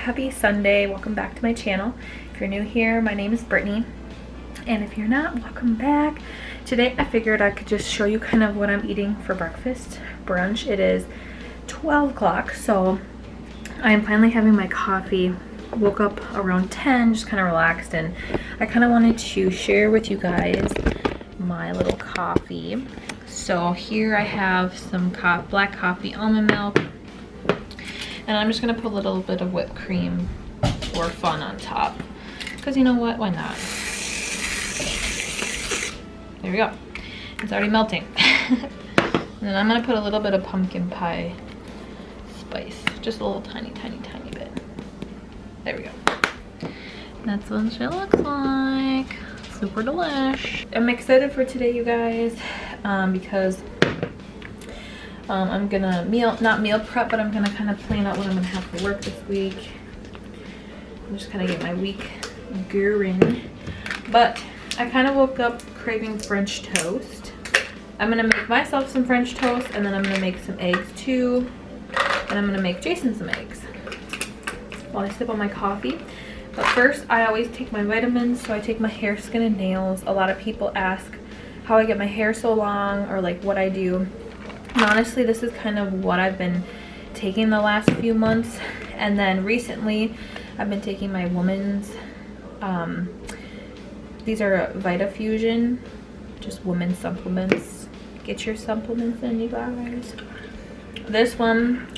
happy Sunday. Welcome back to my channel. If you're new here, my name is Brittany, and if you're not, welcome back. Today I figured I could just show you kind of what I'm eating for breakfast, brunch. It is 12 o'clock, so I am finally having my coffee. Woke up around 10, just kind of relaxed, and I kind of wanted to share with you guys my little coffee. So here I have some black coffee, almond milk, and I'm just gonna put a little bit of whipped cream for fun on top, because you know what, why not? There we go. It's already melting. And then I'm gonna put a little bit of pumpkin pie spice, just a little tiny bit. There we go. That's what she looks like. Super delish. I'm excited for today, you guys, because I'm gonna not meal prep, but I'm gonna kind of plan out what I'm gonna have for work this week. I'm just kind of get my week going. But I kind of woke up craving French toast. I'm gonna make myself some French toast, and then I'm gonna make some eggs too, and I'm gonna make Jason some eggs while I sip on my coffee. But first, I always take my vitamins, so I take my hair, skin, and nails. A lot of people ask how I get my hair so long, or like what I do. And honestly, this is kind of what I've been taking the last few months. And then recently, I've been taking my women's, these are Vitafusion, just women's supplements. Get your supplements in, you guys. This one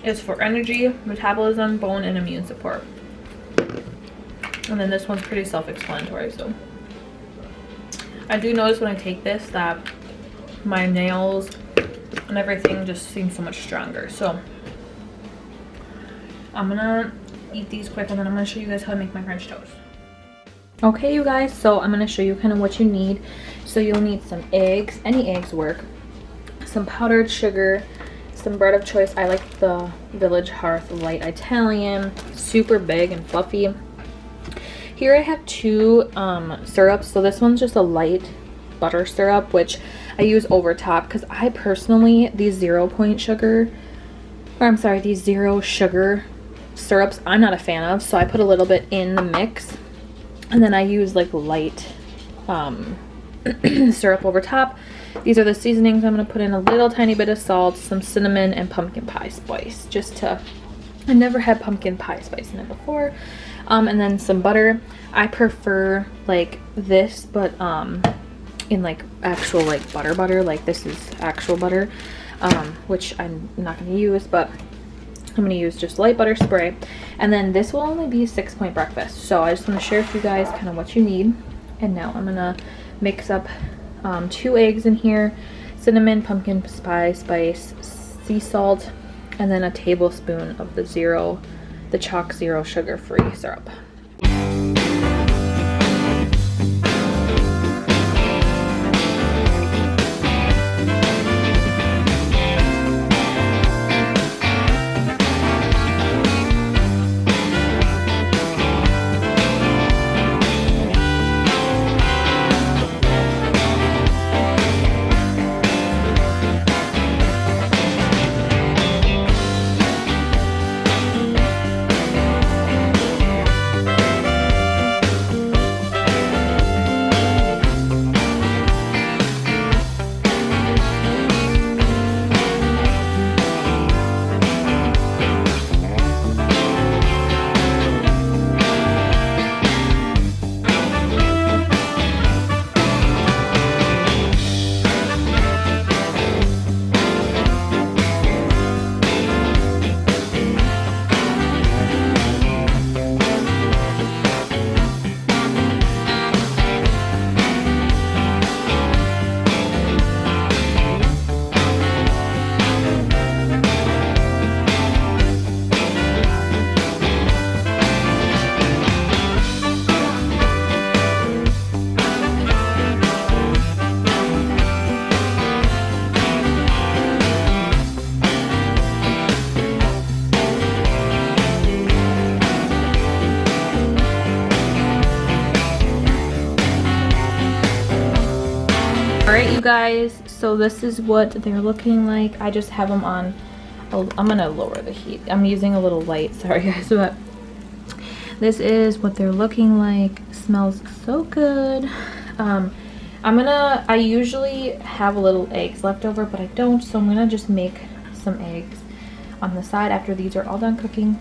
is for energy, metabolism, bone, and immune support. And then this one's pretty self-explanatory. So I do notice when I take this that my nails and everything just seem so much stronger. So I'm gonna eat these quick, and then I'm gonna show you guys how to make my French toast. Okay, you guys, so I'm gonna show you kind of what you need. So you'll need some eggs, any eggs work, some powdered sugar, some bread of choice. I like the Village Hearth Light Italian, super big and fluffy. Here I have two syrups. So this one's just a light butter syrup, which I use over top because I personally, these zero sugar syrups, I'm not a fan of. So I put a little bit in the mix, and then I use like light syrup over top. These are the seasonings. I'm going to put in a little tiny bit of salt, some cinnamon, and pumpkin pie spice. I never had pumpkin pie spice in it before. And then some butter. I prefer like this, but in like actual like butter, like this is actual butter, which I'm not going to use, but I'm going to use just light butter spray. And then this will only be a 6-point breakfast. So I just want to share with you guys kind of what you need. And now I'm going to mix up 2 eggs in here, cinnamon, pumpkin pie spice, sea salt, and then a tablespoon of the xoxo sugar-free syrup. Alright, you guys, so this is what they're looking like. I just have them on I'm gonna lower the heat. I'm using a little light, sorry guys, but this is what they're looking like. Smells so good. I usually have a little eggs left over, but I don't, so I'm gonna just make some eggs on the side after these are all done cooking.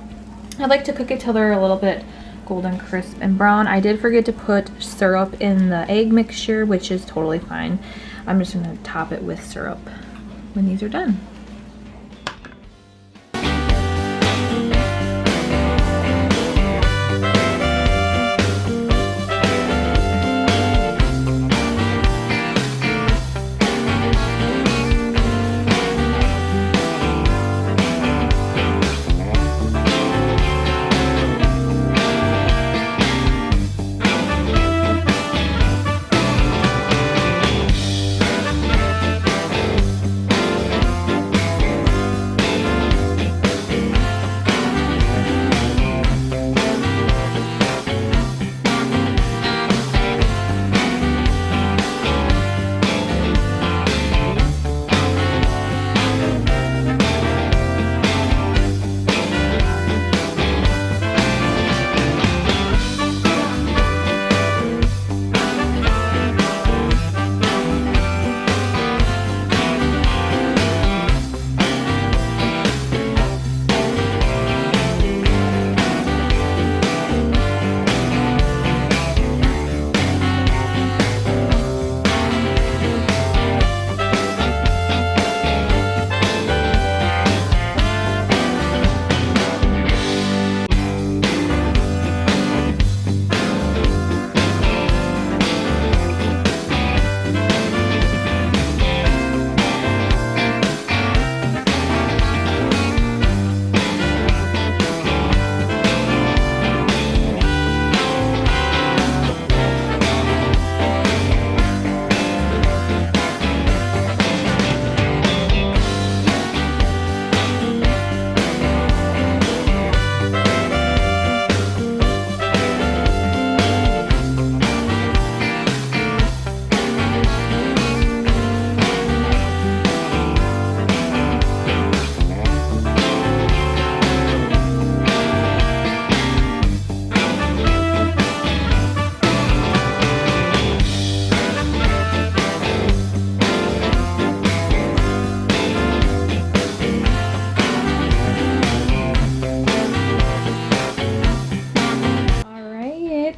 I like to cook it till they're a little bit golden crisp and brown. I did forget to put syrup in the egg mixture, which is totally fine. I'm just gonna top it with syrup when these are done.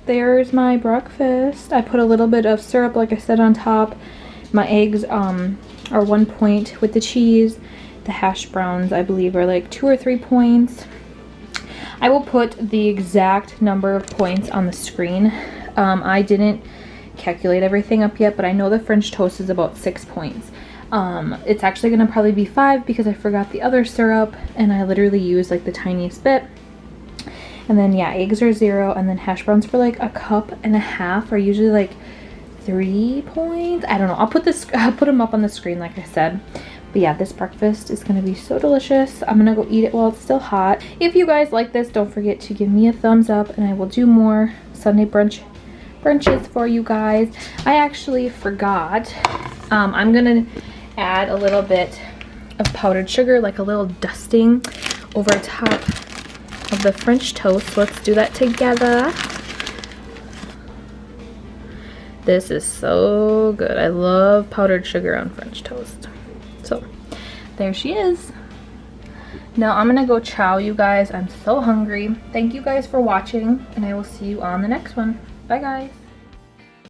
There's my breakfast. I put a little bit of syrup, like I said, on top. My eggs are 1 point with the cheese. The hash browns, I believe, are like 2 or 3 points. I will put the exact number of points on the screen. I didn't calculate everything up yet, but I know the French toast is about 6 points. It's actually gonna probably be 5 because I forgot the other syrup and I literally used like the tiniest bit. And then yeah, eggs are 0, and then hash browns for like 1.5 cups are usually like 3 points. I don't know. I'll put them up on the screen like I said. But yeah, this breakfast is gonna be so delicious. I'm gonna go eat it while it's still hot. If you guys like this, don't forget to give me a thumbs up, and I will do more Sunday brunches for you guys. I actually forgot. I'm gonna add a little bit of powdered sugar, like a little dusting over top of the French toast. Let's do that together. This is so good. I love powdered sugar on French toast. So there she is. Now I'm gonna go chow, you guys. I'm so hungry. Thank you guys for watching, and I will see you on the next one. Bye guys.